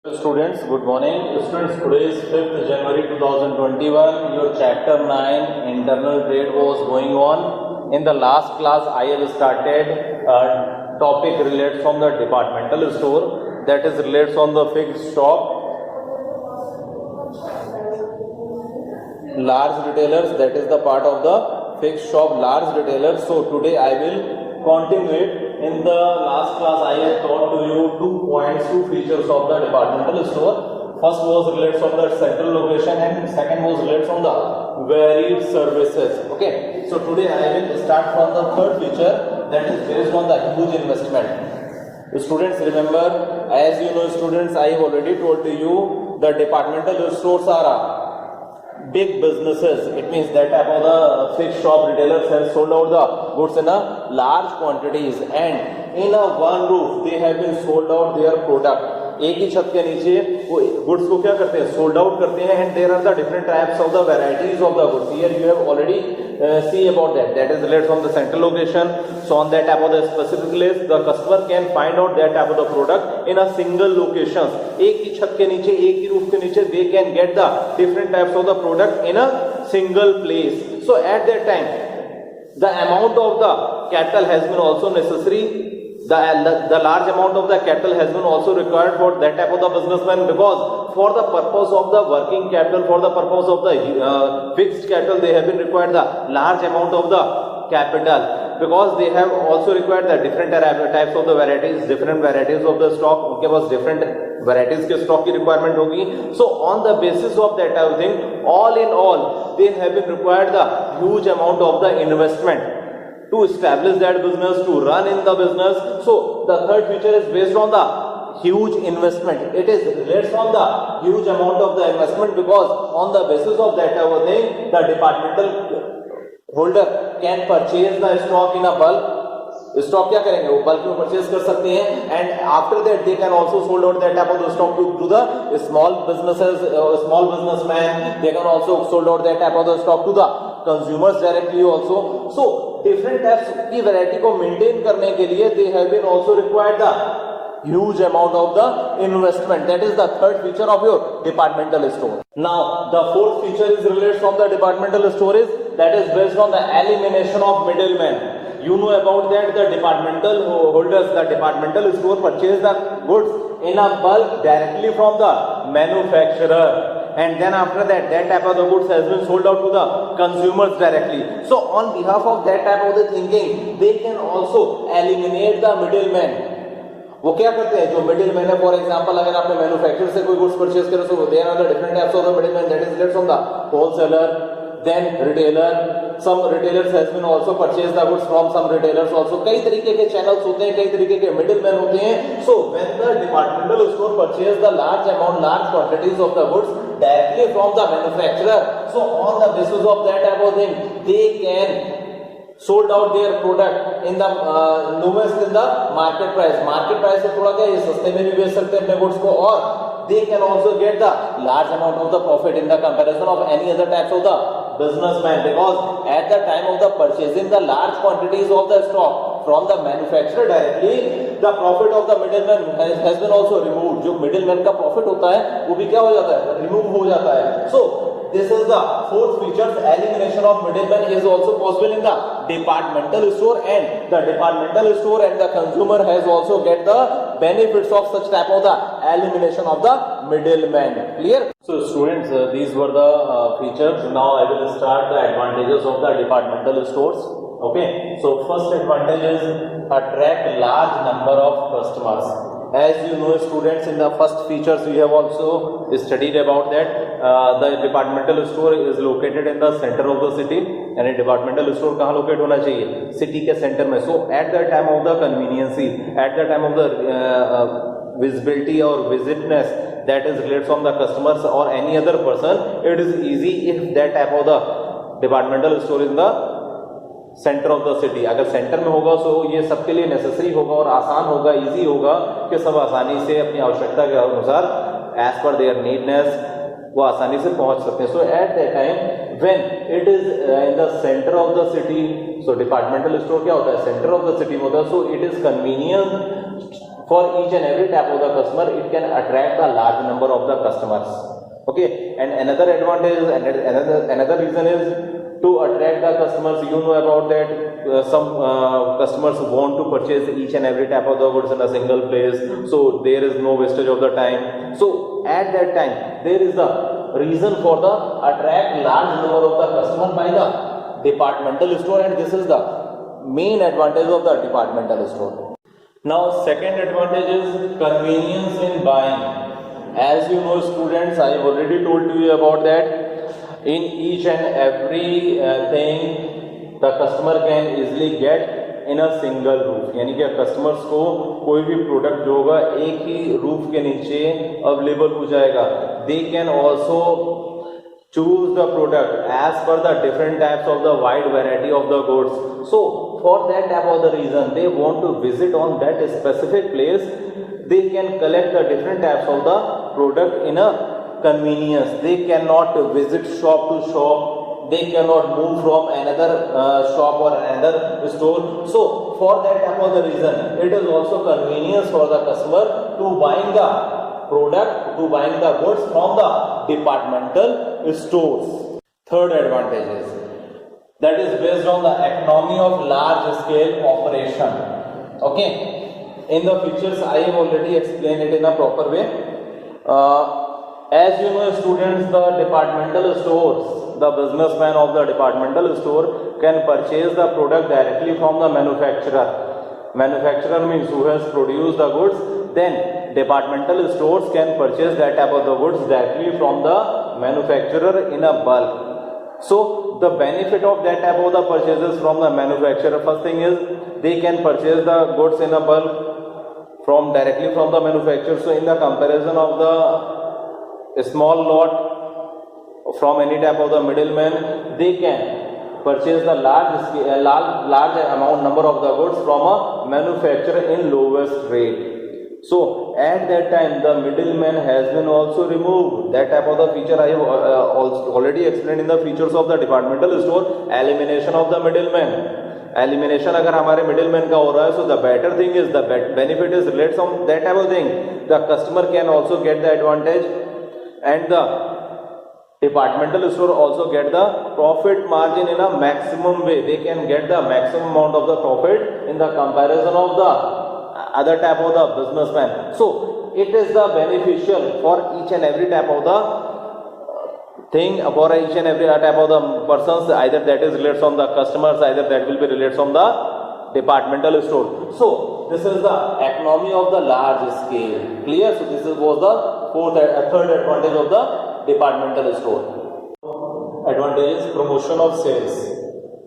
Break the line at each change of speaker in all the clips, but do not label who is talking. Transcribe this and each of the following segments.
Students, good morning. Students, today is 5th January 2021. Your chapter 9 internal trade was going on. In the last class, I have started a topic related from the departmental store, that is relates on the fixed shop, large retailers, that is the part of the fixed shop, large retailers. So today I will continue it. In the last class, I have taught to you 2 points, 2 features of the departmental store. First was related from the central location and second was related from the varied services. Okay, so today I will start from the third feature, that is based on the huge investment. Students, remember, as you know, students, I have already told to you the departmental stores are big businesses. It means that type of the fixed shop retailers have sold out the goods in a large quantities, and in a one roof they have been sold out their product. एक ही छत के नीचे वो goods को क्या करते हैं, sold out करते हैं. And there are the different types of the varieties of the goods. Here you have already see about that is related from the central location. So on that type of the specific list, the customer can find out that type of the product in a single location. एक ही छत के नीचे, एक ही roof के नीचे they can get the different types of the product in a single place. So at that time the amount of the capital has been also necessary. The large amount of the capital has been also required for that type of the businessman, because for the purpose of the working capital, for the purpose of the fixed capital, they have been required the large amount of the capital, because they have also required the different types of the varieties, different varieties of the stock. उनके पास different varieties के stock की requirement होगी. So on the basis of that type of thing, all in all, they have been required the huge amount of the investment to establish that business, to run in the business. So the third feature is based on the huge investment. It is related on the huge amount of the investment, because on the basis of that thing, the departmental holder can purchase the stock in a bulk. Stock क्या करेंगे, वो bulk में purchase कर सकते हैं. And after that they can also sold out that type of the stock to the small businesses, small businessman. They can also sold out that type of the stock to the consumers directly also. So different types की variety को maintain करने के लिए they have been also required the huge amount of the investment. That is the third feature of your departmental store. Now the fourth feature is related from the departmental store is that is based on the elimination of middlemen. You know about that the departmental holders, the departmental store purchase the goods in a bulk directly from the manufacturer, and then after that type of the goods has been sold out to the consumers directly. So on behalf of that type of the thinking, they can also eliminate the middlemen. वो क्या करते हैं, जो middle man है, for example अगर आपने manufacturer से कोई गुड्स परचेज करे, so there are the different types of the middle man, that is related from the wholesaler, then retailer. Some retailers has been also purchase the goods from some retailers also. कई तरीके के channels होते हैं, कई तरीके के middle man होते हैं. So when the departmental store purchase the large amount, large quantities of the goods directly from the manufacturer, so on the basis of that type of thing they can sold out their product in the lowest in the market price. Market price से थोड़ा क्या ये सस्ते में भी बेच सकते हैं अपने गुड्स को, और they can also get the large amount of the profit in the comparison of any other types of the businessman, because at the time of the purchasing the large quantities of the stock from the manufacturer directly, the profit of the middleman has been also removed. जो middleman का profit होता है वो भी क्या हो जाता है, remove हो जाता है. So this is the fourth feature. Elimination of middleman is also possible in the departmental store, and the departmental store and the consumer has also get the benefits of such type of the elimination of the middleman. Clear? So students, these were the features. Now I will start the advantages of the departmental stores. Okay, so first advantage is attract large number of customers. As you know students, in the first features we have also studied about that the departmental store is located in the center of the city. यानी departmental store कहाँ locate होना चाहिए, city के center में. So at the time of the conveniency, at the time of the visibility or visitness that is related from the customers or any other person, it is easy if that type of the departmental store in the centre of the city. अगर centre में होगा सो ये सबके लिए necessary होगा और आसान होगा, इजी होगा कि सब आसानी से अपनी आवश्यकता के अनुसार एज पर देयर नीडनेस वो आसानी से पहुंच सकते हैं. So at that time when it is in the centre of the city, so departmental store क्या होता है, सेंटर ऑफ द सिटी में होता है. So it is convenient for each and every type of the customer, it can attract a large number of the customers. Okay, and another advantage, another reason is to attract the customers. You know about that some customers want to purchase each and every type of the goods in a single place, so there is no wastage of the time. So at that time, there is the reason for the attract large number of the customer by the departmental store, and this is the main advantage of the departmental store. Now second advantage is convenience in buying. As you know, students, I have already told you about that. In each and every thing, the customer can easily get in a single roof. यानी कि customers को कोई भी product जो होगा एक ही roof के नीचे available हो जाएगा. They can also choose the product as per the different types of the wide variety of the goods. So for that type of the reason, they want to visit on that specific place. They can collect the different types of the product in a convenience. They cannot visit shop to shop. They cannot move from another shop or another store. So for that type of the reason, it is also convenience for the customer to buying the product, to buying the goods from the departmental stores. Third advantage is that is based on the economy of large scale operation. Okay, in the features I have already explained it in a proper way. As you know, students, the departmental stores, the businessman of the departmental store can purchase the product directly from the manufacturer. Manufacturer means who has produced the goods. Then departmental stores can purchase that type of the goods directly from the manufacturer in a bulk. So the benefit of that type of the purchases from the manufacturer, first thing is they can purchase the goods in a bulk from directly from the manufacturer. So in the comparison of the small lot from any type of the middleman, they can purchase the large amount number of the goods from a manufacturer in lowest rate. So at that time, the middleman has been also removed. That type of the feature I have already explained in the features of the departmental store. Elimination of the middleman. Elimination अगर हमारे middleman का हो रहा है, so the better thing is the benefit is related from that type of thing. The customer can also get the advantage, and the departmental store also get the profit margin in a maximum way. They can get the maximum amount of the profit in the comparison of the other type of the businessman. So it is the beneficial for each and every type of the thing, for each and every type of the persons, either that is related from the customers, either that will be related from the departmental store. So this is the economy of the large scale. Clear? So this was the third advantage of the departmental store. Advantage is promotion of sales.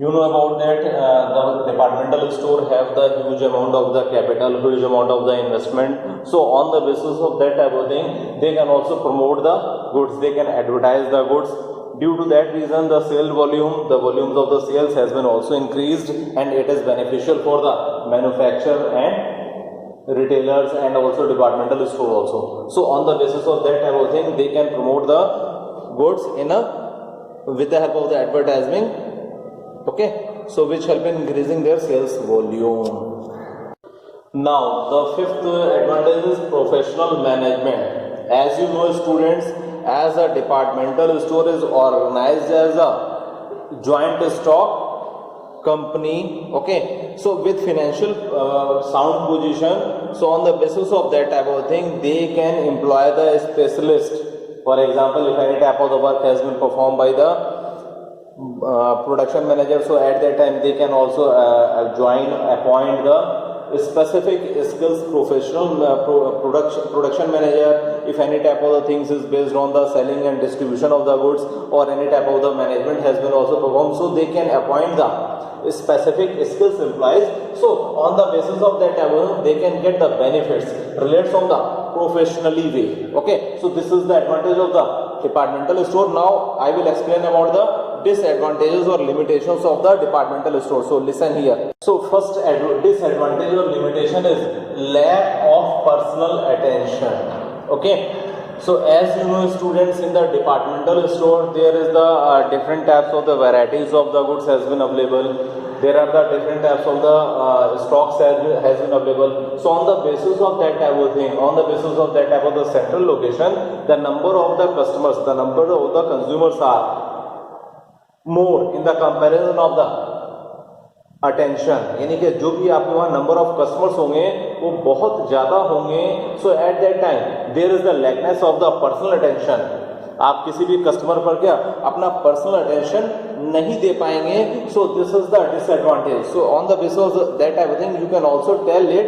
You know about that the departmental store have the huge amount of the capital, huge amount of the investment. So on the basis of that type of thing, they can also promote the goods, they can advertise the goods. Due to that reason, the sale volume, the volumes of the sales has been also increased, and it is beneficial for the manufacturer and retailers and also departmental store also. So on the basis of that type of thing, they can promote the goods with the help of the advertising. Okay, so which help in increasing their sales volume. Now the fifth advantage is professional management. As you know, students, as a departmental store is organized as a joint stock company. Okay, so with financial sound position, so on the basis of that type of thing, they can employ the specialist. For example, if any type of the work has been performed by the production manager, so at that time they can also appoint the specific skills professional production manager. If any type of the things is based on the selling and distribution of the goods, or any type of the management has been also performed, so they can appoint the specific skills employees. So on the basis of that they can get the benefits related from the professionally way. Okay, so this is the advantage of the departmental store. Now I will explain about the disadvantages or limitations of the departmental store. So listen here. So first disadvantage or limitation is lack of personal attention. Okay, so as you know, students, in the departmental store there is the different types of the varieties of the goods has been available. there are the different types of the stocks has been available. So on the basis of that type of thing, on the basis of that type of the central location, the number of the customers, the number of the consumers are more in the comparison of the attention, यानी कि जो भी आपके वहाँ number of customers होंगे वो बहुत ज़्यादा होंगे. So at that time there is the lackness of the personal attention. आप किसी भी कस्टमर पर क्या अपना पर्सनल अटेंशन नहीं दे पाएंगे. So this is the disadvantage. So on the basis of that type of thing you can also tell it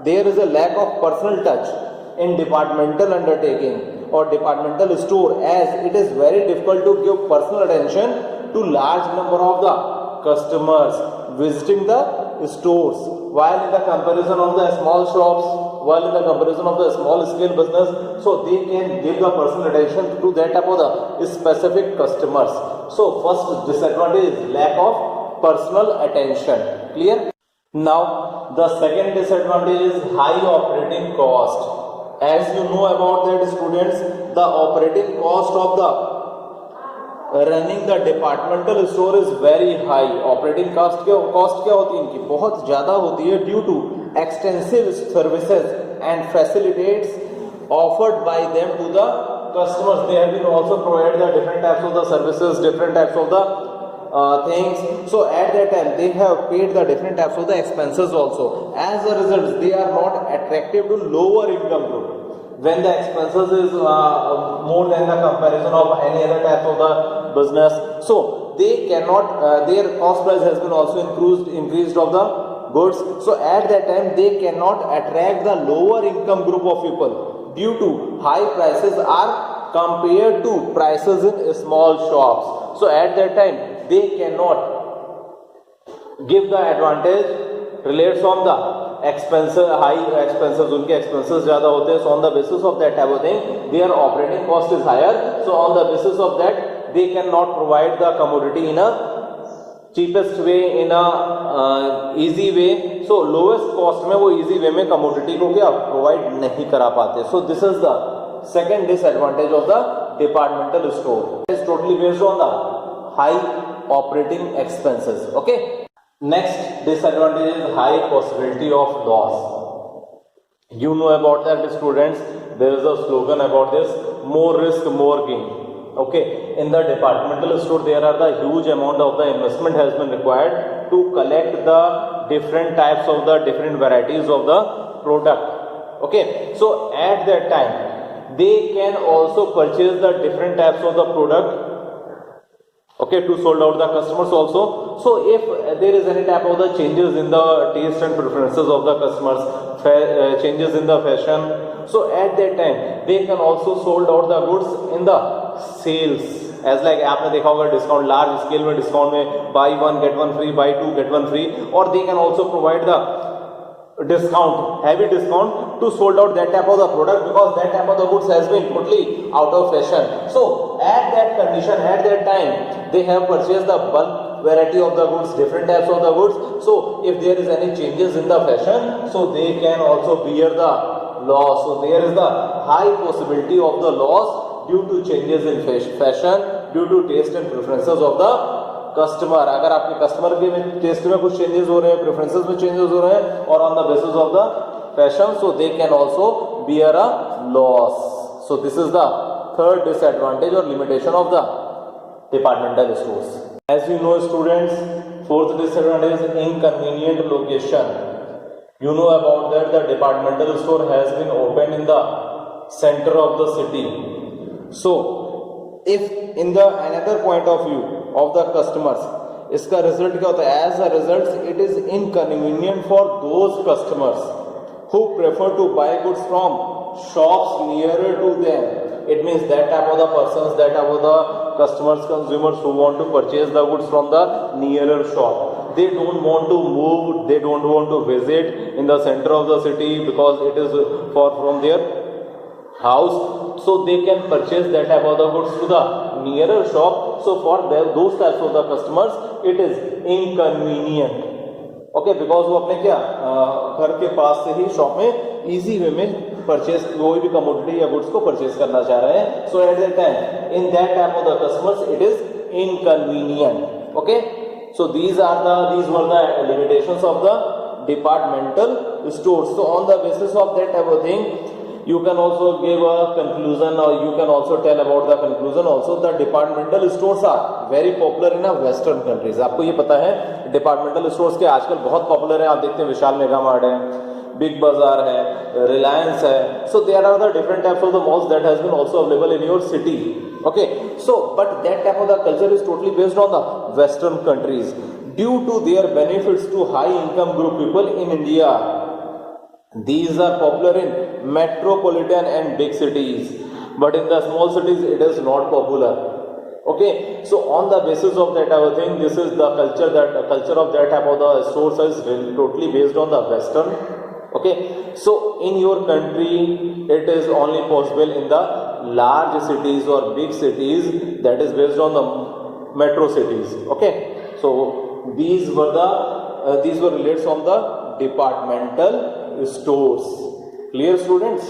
there is a lack of personal touch in departmental undertaking और departmental store, as it is very difficult to give personal attention to large number of the customers visiting the stores, while in the comparison of the small shops, while in the comparison of the small scale business, so they can give the personal attention to that type of the specific customers. So first disadvantage is lack of personal attention. Clear? Now the second disadvantage is high operating cost. As you know about that, students, the operating cost of the running the departmental store is very high. Operating cost क्या होती है इनकी, बहुत ज़्यादा होती है due to extensive services and facilitates offered by them to the customers. They have been also provided the different types of the services, different types of the things. So at that time they have paid the different types of the expenses also. As a result, they are not attractive to lower income group. When the expenses is more than the comparison of any other type of the business, so they cannot, their cost price has been also increased of the goods. So at that time they cannot attract the lower income group of people due to high prices are compared to prices in small shops. So at that time they cannot give the advantage relates from the expenses, high expenses, उनके expenses ज़्यादा होते हैं. So on the basis of that type of thing, their operating cost is higher. So on the basis of that, they cannot provide the commodity in a cheapest way, in a easy way. So lowest cost में वो easy way में commodity को क्या provide नहीं करा पाते. So this is the second disadvantage of the departmental store. It is totally based on the high operating expenses. Okay. Next disadvantage is high possibility of loss. You know about that, students. There is a slogan about this: more risk, more gain. Okay, in the departmental store there are the huge amount of the investment has been required to collect the different types of the different varieties of the product. Okay, so at that time they can also purchase the different types of the product, okay, to sold out the customers also. So if there is any type of the changes in the taste and preferences of the customers, changes in the fashion, so at that time they can also sold out the goods in the sales, as like आपने देखा होगा discount, large scale में discount में buy one get one free, buy two get one free, or they can also provide the discount, heavy discount to sold out that type of the product, because that type of the goods has been totally out of fashion. So at that condition, at that time they have purchased the bulk variety of the goods, different types of the goods. So if there is any changes in the fashion, so they can also bear the loss. So there is the high possibility of the loss due to changes in fashion, due to taste and preferences of the customer. अगर आपके customer के test में कुछ changes हो रहे हैं, preferences में changes हो रहे हैं, और on the basis of the fashion, so they can also bear a loss. So this is the third disadvantage और limitation of the departmental stores. As you know students, fourth disadvantage is inconvenient location. You know about that the departmental store has been opened in the center of the city. So if in the another point of view of the customers, इसका result क्या होता है? As a result it is inconvenient for those customers who prefer to buy goods from shops nearer to them. It means that type of the persons, that type of the customers, consumers who want to purchase the goods from the nearer shop. They don't want to move, they don't want to visit in the center of the city because it is far from their house. So they can purchase that type of the goods to the nearer shop. So for those types of the customers, it is inconvenient. Okay, because वो अपने क्या घर के पास से ही shop में easy way में purchase, कोई भी कमोडिटी या गुड्स को परचेज करना चाह रहे हैं. So at that time in that type of the customers it is inconvenient. Okay, So these were the limitations of the departmental stores. So on the basis of that type of thing, you can also give a conclusion, or you can also tell about the conclusion also. The departmental stores are very popular in western countries. आपको ये पता है departmental stores के आजकल बहुत popular है. आप देखते हैं विशाल मेगा मार्ट है, बिग बाजार है, रिलायंस है. So there are the different types of the malls that has been also available in your city. Okay, so but that type of the culture is totally based on the western countries due to their benefits to high income group people in India. These are popular in metropolitan and big cities, but in the small cities it is not popular. Okay, so on the basis of that type of thing, this is the culture of that type of the stores is totally based on the western. Okay, so in your country it is only possible in the large cities or big cities, that is based on the metro cities. Okay, so these were related on the departmental stores. Clear, students?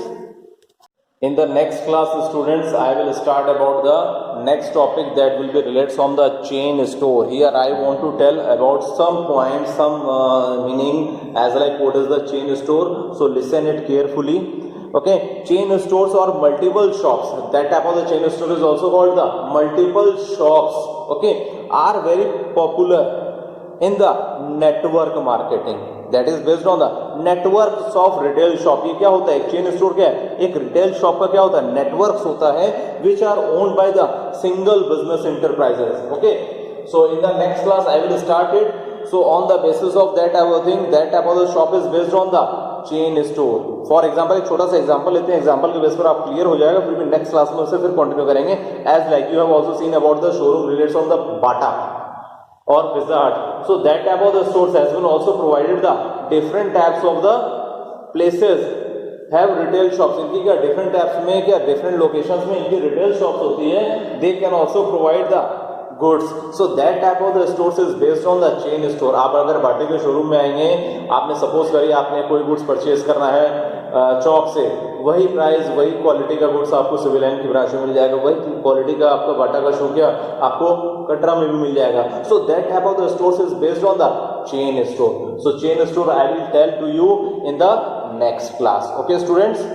In the next class, students, I will start about the next topic that will be related from the chain store. Here I want to tell about some points, some meaning as like what is the chain store. So listen it carefully. Okay, chain stores or multiple shops, that type of the chain store is also called the multiple shops. Okay, are very popular in the network marketing, that is based on the networks of retail shop. ये क्या होता है, एक chain store क्या है, एक retail shop का क्या होता है, नेटवर्क्स होता है which are owned by the single business enterprises. Okay, so in the next class I will start it. So on the basis of that type of thing, that type of the shop is based on the chain store. For example, एक छोटा सा example लेते हैं, example के base पर आप clear हो जाएगा, फिर भी नेक्स्ट क्लास में उसे फिर कंटिन्यू करेंगे. As like you have also seen about the showroom related on the Bata or Pizza Hut. So that type of the stores has been also provided the different types of the places have retail shops. इनकी क्या different types में, क्या different locations में इनकी retail shops होती है. They can also provide the goods. So that type of the stores is based on the chain store. आप अगर बाटे के शोरूम में आएंगे, आपने सपोज करिए आपने कोई गुड्स परचेज करना है चौक से, वही प्राइस वही क्वालिटी का गुड्स आपको सिविल लाइन की ब्रांच में मिल जाएगा, वही क्वालिटी का आपका बाटा का शो क्या आपको कटरा में भी मिल जाएगा. So that type of the stores is based on the chain store. So chain store I will tell to you in the next class. Okay students.